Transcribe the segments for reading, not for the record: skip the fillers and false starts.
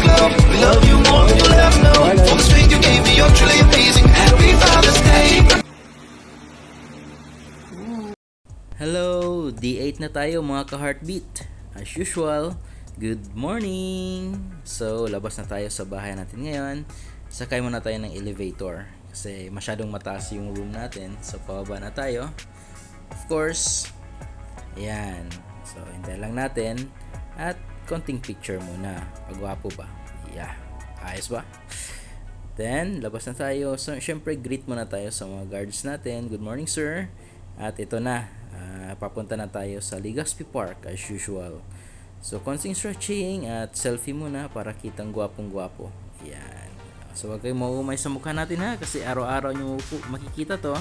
glow. We love you more than you'll ever know. For the strength you gave me, you're truly amazing. Happy Father's Day. Hello! D8 na tayo mga ka-heartbeat. As usual, good morning! So, labas na tayo sa bahay natin ngayon. Sakay muna tayo ng elevator kasi masyadong mataas yung room natin. So, pababa na tayo. Of course, ayan. So, hintay lang natin at konting picture muna. Pagwapo ba? Yeah. Ayos ba? Then, labas na tayo. So, syempre, greet muna tayo sa mga guards natin. Good morning, sir. At ito na, papunta na tayo sa Legazpi Park as usual. So, konting stretching at selfie muna para kitang gwapong-gwapo. Yan. So, wag kayong maumay sa mukha natin ha, kasi araw-araw nyo makikita to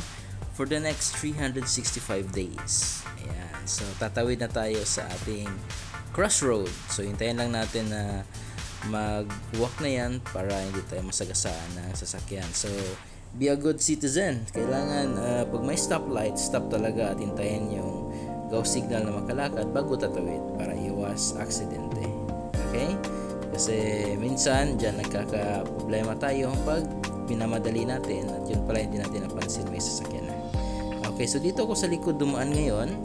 for the next 365 days. Ayan. So, tatawid na tayo sa ating crossroad. So, hintayin lang natin na mag-walk na yan para hindi tayo masagasaan ng sasakyan. So, be a good citizen. Kailangan pag may stoplight, stop talaga at hintayin yung go signal na makalakad bago tatawid para iwas aksidente. Okay? Kasi minsan dyan nagkaka-problema tayo pag pinamadali natin at yun pala hindi natin napansin may sasakyan na. Okay, so dito ako sa likod dumaan ngayon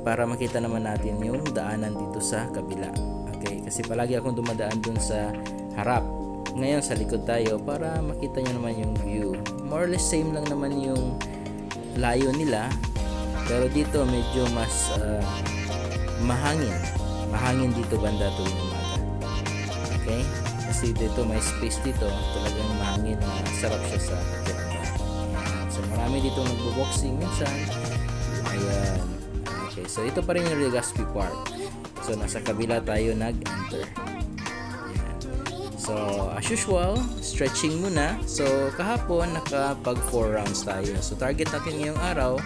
para makita naman natin yung daanan dito sa kabila. Okay, kasi palagi akong dumadaan dun sa harap. Ngayon sa likod tayo para makita nyo naman yung view. More or less same lang naman yung layo nila, pero dito medyo mas mahangin dito banda tuwing umaga. Okay, kasi dito may space dito, talagang mahangin na sarap siya sa pakiramdam. So marami dito nagbo-boxing minsan. Ayan. Okay, so ito pa rin yung Legazpi Park. So nasa kabila tayo nag-enter. So, as usual, stretching muna. So, kahapon, nakapag 4 rounds tayo. So, target natin ngayong araw,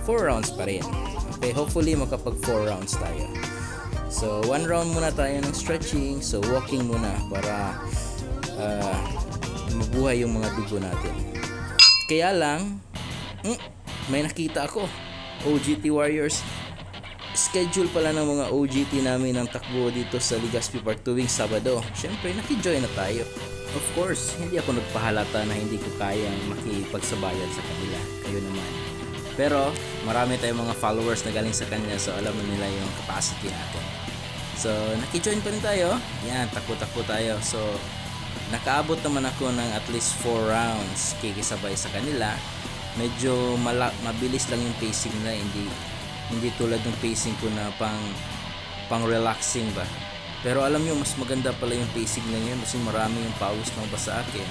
4 rounds pa rin. Okay, hopefully, makapag 4 rounds tayo. So, 1 round muna tayo ng stretching. So, walking muna para mabuhay yung mga dugo natin. Kaya lang, may nakita ako. OGT Warriors. Schedule pala ng mga OGT namin ng takbo dito sa Legazpi Park tuwing Sabado. Siyempre, nakijoin na tayo. Of course, hindi ako nagpahalata na hindi ko kayang makipagsabayan sa kanila. Kayo naman. Pero, marami tayong mga followers na galing sa kanya, so alam na nila yung capacity natin. So, nakijoin pa rin tayo. Yan, takbo-takbo tayo. So, nakaabot naman ako ng at least 4 rounds kikisabay sa kanila. Medyo mabilis lang yung pacing nila, hindi tulad ng pacing ko na pang relaxing ba. Pero alam nyo, mas maganda pala yung pacing na yun kasi marami yung pawis na ba sa akin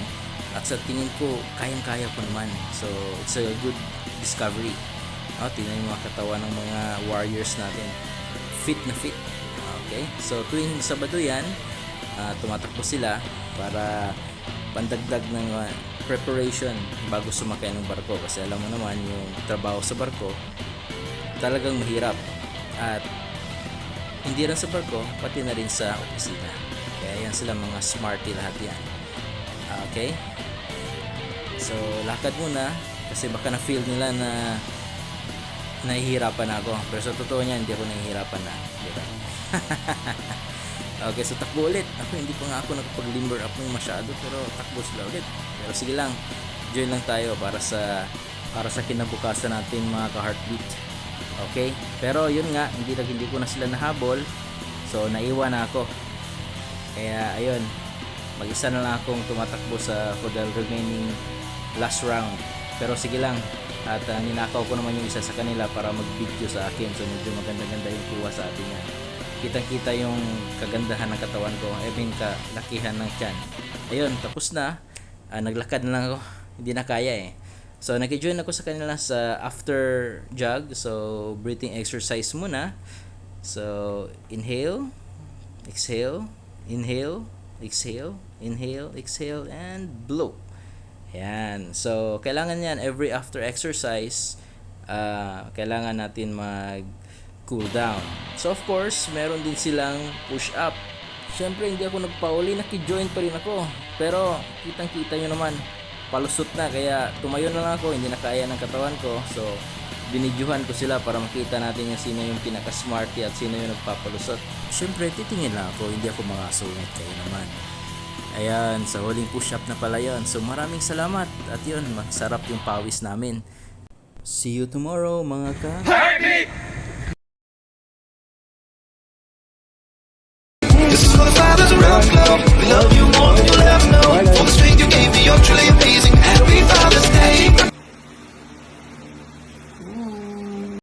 at sa tingin ko kayang-kaya ko naman. So it's a good discovery. Tingnan yung mga katawan ng mga warriors natin, fit na fit. Okay, so tuwing Sabado yan, tumatakbo sila para pandagdag ng preparation bago sumakay ng barko, kasi alam mo naman yung trabaho sa barko talagang mahirap, at hindi rin sa barko, pati na rin sa opisina. Kaya yan sila, mga smarty lahat yan. Okay, so lakad muna kasi baka na feel nila na nahihirapan ako, pero sa totoo niya hindi ako nahihirapan na, diba? Okay, so takbo ulit. Ako hindi pa nga ako nakapag-limber up ng masyado, pero takbo sila ulit. Pero sige lang, join lang tayo para sa kinabukasan natin mga ka-heartbeat. Okay, pero yun nga, hindi ko na sila nahabol, so naiwan na ako. Kaya ayun, mag-isa na lang akong tumatakbo for the remaining last round. Pero sige lang, at ninakaw ko naman yung isa sa kanila para mag-video sa akin, so medyo maganda-ganda yung kuha sa atin yan. Kitang-kita yung kagandahan ng katawan ko, kalakihan ng tiyan. Ayun, tapos na. Naglakad na lang ako, hindi na kaya eh. So, nag-join ako sa kanila sa after jog. So, breathing exercise muna. So, inhale, exhale, inhale, exhale, inhale, exhale, and blow. Ayan. So, kailangan yan every after exercise. Kailangan natin mag-cool down. So, of course, meron din silang push-up. Siyempre, hindi ako nagpauli. Naki-join pa rin ako. Pero, kitang-kita nyo naman, palusot na, kaya tumayo na lang ako, hindi na kaya ng katawan ko. So binidyohan ko sila para makita natin yung sino yung pinaka-smarty at sino yung nagpapalusot. Siyempre titingin lang ako, hindi ako makasungit, kayo naman. Ayan, sa huling push-up na pala yun. So maraming salamat at yun, masarap yung pawis namin. See you tomorrow mga ka... Heartbeat!